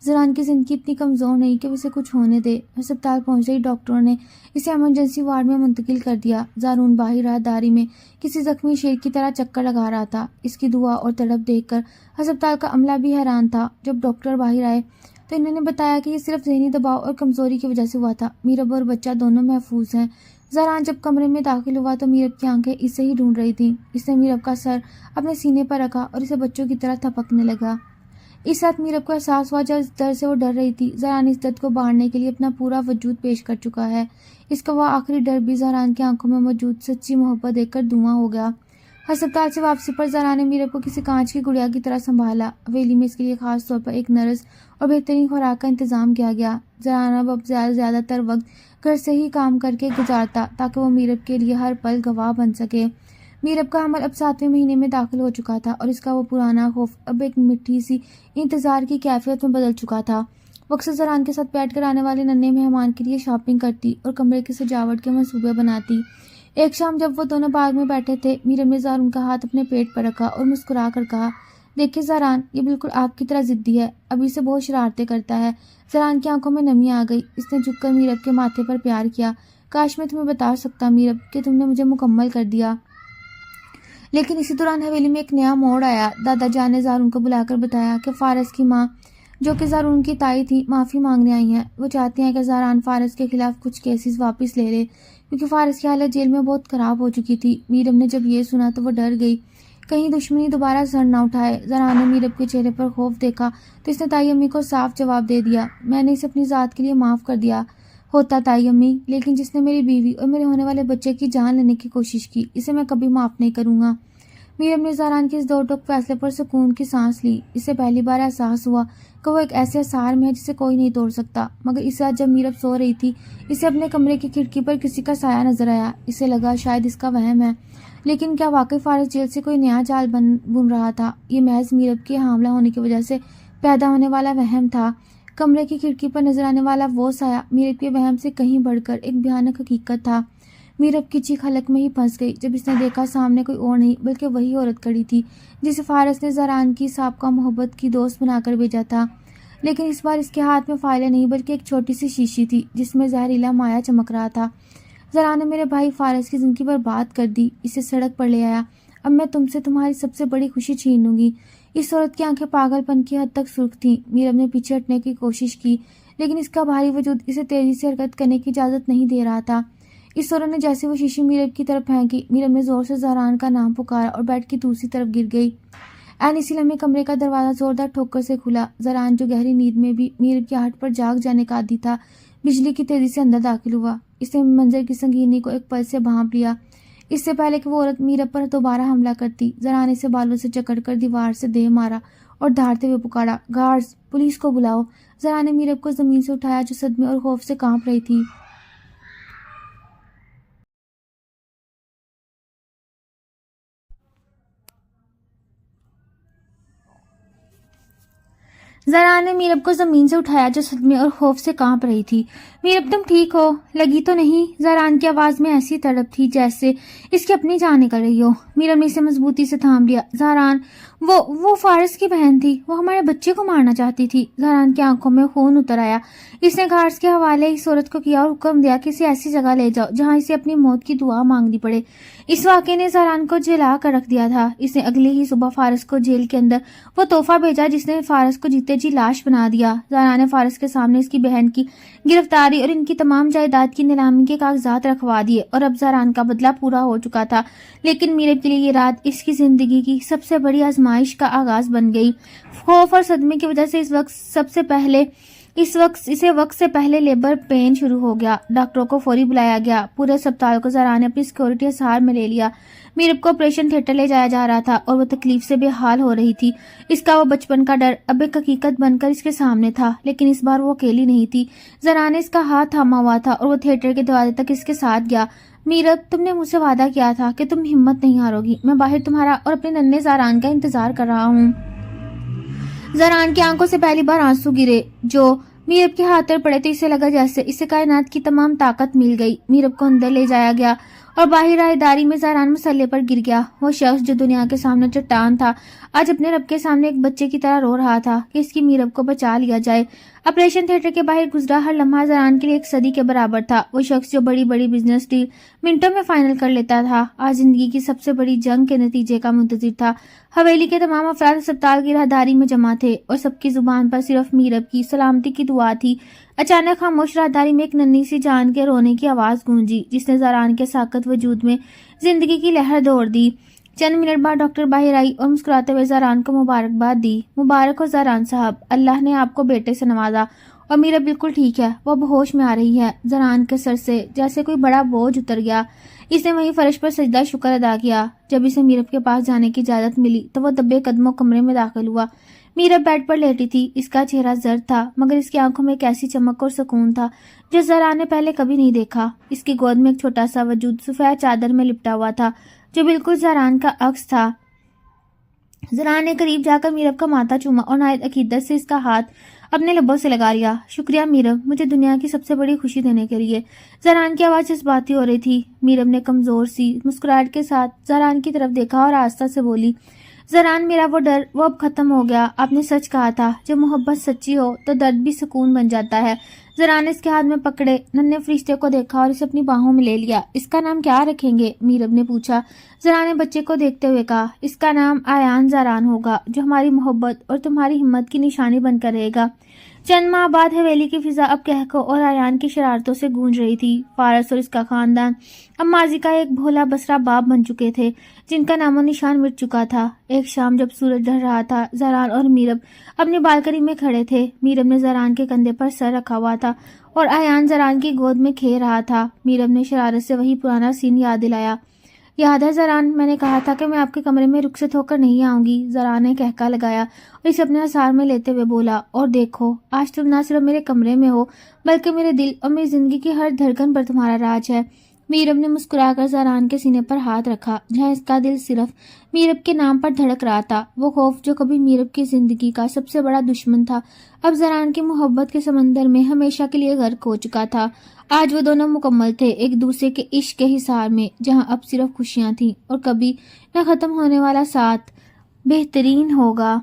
زہران کی زندگی اتنی کمزور نہیں کہ اسے کچھ ہونے دے۔ ہسپتال پہنچتے ہی ڈاکٹروں نے اسے ایمرجنسی وارڈ میں منتقل کر دیا۔ زہران باہر راہداری میں کسی زخمی شیر کی طرح چکر لگا رہا تھا۔ اس کی دعا اور تڑپ دیکھ کر ہسپتال کا عملہ بھی حیران تھا۔ جب ڈاکٹر باہر آئے تو انہوں نے بتایا کہ یہ صرف ذہنی دباؤ اور کمزوری کی وجہ سے ہوا تھا۔ میرب اور بچہ دونوں محفوظ ہیں۔ زہران جب کمرے میں داخل ہوا تو میرب کی آنکھیں اسے ہی ڈھونڈ رہی تھیں۔ اس نے میرب کا سر اپنے سینے پر رکھا اور اسے بچوں کی طرح تھپکنے لگا۔ اس رات میرب کو احساس ہوا جب اس درد سے وہ ڈر رہی تھی زہران اس درد کو بڑھانے کے لیے اپنا پورا وجود پیش کر چکا ہے۔ اس کا وہ آخری ڈر بھی زہران کی آنکھوں میں موجود سچی محبت دیکھ کر دھواں ہو گیا۔ ہسپتال سے واپسی پر زہرا نے میرب کو کسی کانچ کی گڑیا کی طرح سنبھالا۔ حویلی میں اس کے لیے خاص طور پر ایک نرس اور بہترین خوراک کا انتظام کیا گیا۔ زہرا اب زیادہ تر وقت گھر سے ہی کام کر کے گزارتا تاکہ وہ میرب کے لیے ہر پل گواہ بن سکے۔ میرب کا حمل اب 7ویں مہینے میں داخل ہو چکا تھا اور اس کا وہ پرانا خوف اب ایک مٹھی سی انتظار کی کیفیت میں بدل چکا تھا۔ وہ اکثر زہران کے ساتھ بیٹھ کر آنے والے ننھے مہمان کے لیے شاپنگ کرتی اور کمرے کی سجاوٹ کے منصوبے بناتی۔ ایک شام جب وہ دونوں باغ میں بیٹھے تھے، میرب نے زہران کا ہاتھ اپنے پیٹ پر رکھا اور مسکرا کر کہا، دیکھیے زہران، یہ بالکل آپ کی طرح ضدی ہے، ابھی سے بہت شرارتیں کرتا ہے۔ زہران کی آنکھوں میں نمی آ گئی۔ اس نے جھک کر میرب کے ماتھے پر پیار کیا۔ کاش میں تمہیں بتا سکتا میرب کہ تم نے مجھے مکمل کر دیا۔ لیکن اسی دوران حویلی میں ایک نیا موڑ آیا۔ دادا جان نے زارون کو بلا کر بتایا کہ فارس کی ماں، جو کہ زارون کی تائی تھی، معافی مانگنے آئی ہیں۔ وہ چاہتی ہیں کہ زاران فارس کے خلاف کچھ کیسز واپس لے لے کیونکہ فارس کی حالت جیل میں بہت خراب ہو چکی تھی۔ میرب نے جب یہ سنا تو وہ ڈر گئی، کہیں دشمنی دوبارہ سر نہ اٹھائے۔ زاران نے میرب کے چہرے پر خوف دیکھا تو اس نے تائی امی کو صاف جواب دے دیا، میں نے اسے اپنی ذات کے لیے معاف کر دیا ہوتا تائی امی، لیکن جس نے میری بیوی اور میرے ہونے والے بچے کی جان لینے کی کوشش کی، اسے میں کبھی معاف نہیں کروں گا۔ میرب نے زاران کے اس دو ٹوک فیصلے پر سکون کی سانس لی۔ اسے پہلی بار احساس ہوا کہ وہ ایک ایسے اثار میں ہے جسے کوئی نہیں توڑ سکتا۔ مگر اس رات جب میرب سو رہی تھی، اسے اپنے کمرے کی کھڑکی پر کسی کا سایہ نظر آیا۔ اسے لگا شاید اس کا وہم ہے، لیکن کیا واقعی فارس جیل سے کوئی نیا جال بن رہا تھا؟ یہ محض میرب کے حاملہ ہونے کی وجہ سے پیدا ہونے والا وہم تھا۔ کمرے کی کھڑکی پر نظر آنے والا وہ سایہ میرب کے وہم سے کہیں بڑھ کر ایک بھیانک حقیقت تھا۔ میرب کی چیخ حلق میں ہی پھنس گئی جب اس نے دیکھا سامنے کوئی اور نہیں بلکہ وہی عورت کھڑی تھی جسے فارس نے زاران کی سابقہ محبت کی دوست بنا کر بھیجا تھا۔ لیکن اس بار اس کے ہاتھ میں فائلیں نہیں بلکہ ایک چھوٹی سی شیشی تھی جس میں زہریلا مایع چمک رہا تھا۔ زاران نے میرے بھائی فارس کی زندگی برباد کر دی، اسے سڑک پر لے آیا۔ اب میں تم سے تمہاری سب سے بڑی خوشی چھین لوں گی۔ اس عورت کی آنکھیں پاگل پن کی حد تک سرخ تھیں۔ میرب نے پیچھے ہٹنے کی کوشش کی لیکن اس کا بھاری وجود اسے تیزی سے حرکت کرنے کی اجازت نہیں دے رہا تھا۔ اس عورت نے جیسے وہ شیشی میرب کی طرف پھینکی، میرب نے زور سے زہران کا نام پکارا اور بیڈ کی دوسری طرف گر گئی۔ عین اسی لمحے کمرے کا دروازہ زوردار ٹھوکر سے کھلا۔ زہران جو گہری نیند میں بھی میرب کی آہٹ پر جاگ جانے کا عادی تھا، بجلی کی تیزی سے اندر داخل ہوا۔ اس نے منظر کی سنگینی کو ایک پل سے بھانپ لیا۔ اس سے پہلے کہ وہ عورت میرب پر دوبارہ حملہ کرتی، زہران اسے بالوں سے جکڑ کر دیوار سے دے مارا اور دھاڑتے ہوئے پکارا، گارڈز، پولیس کو بلاؤ۔ زہران نے میرب کو زمین سے اٹھایا جو صدمے اور خوف سے کانپ رہی تھی۔ زہران نے میرب کو زمین سے اٹھایا جو صدمے اور خوف سے کانپ رہی تھی۔ میرب تم ٹھیک ہو؟ لگی تو نہیں؟ زہران کی آواز میں ایسی تڑپ تھی جیسے اس کی اپنی جان نکل رہی ہو۔ میرب نے اسے مضبوطی سے تھام لیا۔ زہران، وہ فارس کی بہن تھی، وہ ہمارے بچے کو مارنا چاہتی تھی۔ زہران کی آنکھوں میں خون اتر آیا۔ اس نے گارڈز کے حوالے اس عورت کو کیا اور حکم دیا کہ اسے ایسی جگہ لے جاؤ جہاں اسے اپنی موت کی دعا مانگنی پڑے۔ اس واقعے نے زہران کو جلا کر رکھ دیا تھا۔ اس نے اگلی ہی صبح فارس کو جیل کے اندر وہ تحفہ بھیجا جس نے فارس کو جیتے جی لاش بنا دیا۔ زہران نے فارس کے سامنے اس کی بہن کی گرفتاری اور ان کی تمام جائیداد کی نیلامی کے کاغذات رکھوا دیے اور اب زہران کا بدلہ پورا ہو چکا تھا۔ لیکن میرب کے لیے یہ رات اس کی زندگی کی سب سے بڑی آزمائش کا آغاز بن گئی۔ خوف اور صدمے کی وجہ سے اسے وقت سے پہلے لیبر پین شروع ہو گیا۔ ڈاکٹروں کو فوری بلایا گیا۔ پورے اسپتال کو زہران نے اپنی سیکورٹی اثار میں لے لیا۔ میرب کو آپریشن تھیٹر لے جایا جا رہا تھا اور وہ تکلیف سے بے حال ہو رہی تھی۔ اس کا وہ بچپن کا ڈر اب ایک حقیقت بن کر اس کے سامنے تھا، لیکن اس بار وہ اکیلی نہیں تھی۔ زہران نے اس کا ہاتھ تھاما ہوا تھا اور وہ تھیٹر کے دروازے تک اس کے ساتھ گیا۔ میرب، تم نے مجھ سے وعدہ کیا تھا کہ تم ہمت نہیں ہارو گی۔ میں باہر تمہارا اور اپنے ننھے زہران کا انتظار کر رہا ہوں۔ زہران کی آنکھوں سے پہلی بار آنسو گرے جو میرب کے ہاتھ پر پڑے تو اسے لگا جیسے اسے کائنات کی تمام طاقت مل گئی۔ میرب کو اندر لے جایا گیا اور باہر راہداری میں زہران مسلے پر گر گیا۔ وہ شخص جو دنیا کے سامنے چٹان تھا آج اپنے رب کے سامنے ایک بچے کی طرح رو رہا تھا کہ اس کی میرب کو بچا لیا جائے۔ آپریشن تھیٹر کے باہر گزرا ہر لمحہ زہران کے لیے ایک صدی کے برابر تھا۔ وہ شخص جو بڑی بڑی بزنس ڈیل منٹوں میں فائنل کر لیتا تھا آج زندگی کی سب سے بڑی جنگ کے نتیجے کا منتظر تھا۔ حویلی کے تمام افراد اسپتال کی راہداری میں جمع تھے اور سب کی زبان پر صرف میرب کی سلامتی کی دعا تھی۔ اچانک خاموش راہداری میں ایک ننھی سی جان کے رونے کی آواز گونجی جس نے زہران کے ساکت وجود میں زندگی کی لہر دوڑ دی۔ چند منٹ بعد ڈاکٹر باہر آئی اور مسکراتے ہوئے زہران کو مبارکباد دی۔ مبارک ہو زہران صاحب، اللہ نے آپ کو بیٹے سے نوازا اور میرا بالکل ٹھیک ہے، وہ اب ہوش میں آ رہی ہے۔ زران کے سر سے جیسے کوئی بڑا بوجھ اتر گیا۔ اس نے وہیں فرش پر سجدہ شکر ادا کیا۔ جب اسے میرب کے پاس جانے کی اجازت ملی تو وہ دبے قدموں کمرے میں داخل ہوا۔ میرب بیڈ پر لیٹی تھی، اس کا چہرہ زرد تھا مگر اس کی آنکھوں میں ایک ایسی چمک اور سکون تھا جو زران نے پہلے کبھی نہیں دیکھا۔ اس کی گود میں ایک چھوٹا سا وجود سفید چادر میں لپٹا ہوا تھا جو بالکل زران کا عکس تھا۔ زران نے قریب جا کر میرب کا ماتھا چوما اور نہایت عقیدت سے اس کا ہاتھ اپنے لبوں سے لگا لیا۔ شکریہ میرب، مجھے دنیا کی سب سے بڑی خوشی دینے کے لیے۔ زران کی آواز جذباتی ہو رہی تھی۔ میرب نے کمزور سی مسکراہٹ کے ساتھ زران کی طرف دیکھا اور آہستہ سے بولی، زران میرا وہ ڈر وہ اب ختم ہو گیا۔ آپ نے سچ کہا تھا، جب محبت سچی ہو تو درد بھی سکون بن جاتا ہے۔ زران نے اس کے ہاتھ میں پکڑے ننھے فرشتے کو دیکھا اور اسے اپنی باہوں میں لے لیا۔ اس کا نام کیا رکھیں گے؟ میرب نے پوچھا۔ زران نے بچے کو دیکھتے ہوئے کہا، اس کا نام آیان زران ہوگا، جو ہماری محبت اور تمہاری ہمت کی نشانی بن کر رہے گا۔ چند ماہ بعد حویلی کی فضا اب کہکو اور آیان کی شرارتوں سے گونج رہی تھی۔ فارس اور اس کا خاندان اب ماضی کا ایک بھولا بسرا باب بن چکے تھے جن کا نام و نشان مٹ چکا تھا۔ ایک شام جب سورج ڈھل رہا تھا، زران اور میرب اپنی بالکنی میں کھڑے تھے۔ میرب نے زران کے کندھے پر سر رکھا ہوا تھا اور آیان زران کی گود میں کھیل رہا تھا۔ میرب نے شرارت سے وہی پرانا سین یاد دلایا۔ یاد ہے زران، میں نے کہا تھا کہ میں آپ کے کمرے میں رخصت ہو کر نہیں آؤں گی۔ زران نے کہکا لگایا اور اسے اپنے اثار میں لیتے ہوئے بولا، اور دیکھو آج تم نہ صرف میرے کمرے میں ہو بلکہ میرے دل اور میری زندگی کی ہر دھڑکن پر تمہارا راج ہے۔ میرب نے مسکرا کر زران کے سینے پر ہاتھ رکھا جہاں اس کا دل صرف میرب کے نام پر دھڑک رہا تھا۔ وہ خوف جو کبھی میرب کی زندگی کا سب سے بڑا دشمن تھا اب زران کی محبت کے سمندر میں ہمیشہ کے لیے غرق ہو چکا تھا۔ آج وہ دونوں مکمل تھے ایک دوسرے کے عشق کے حصار میں جہاں اب صرف خوشیاں تھیں اور کبھی نہ ختم ہونے والا ساتھ بہترین ہوگا۔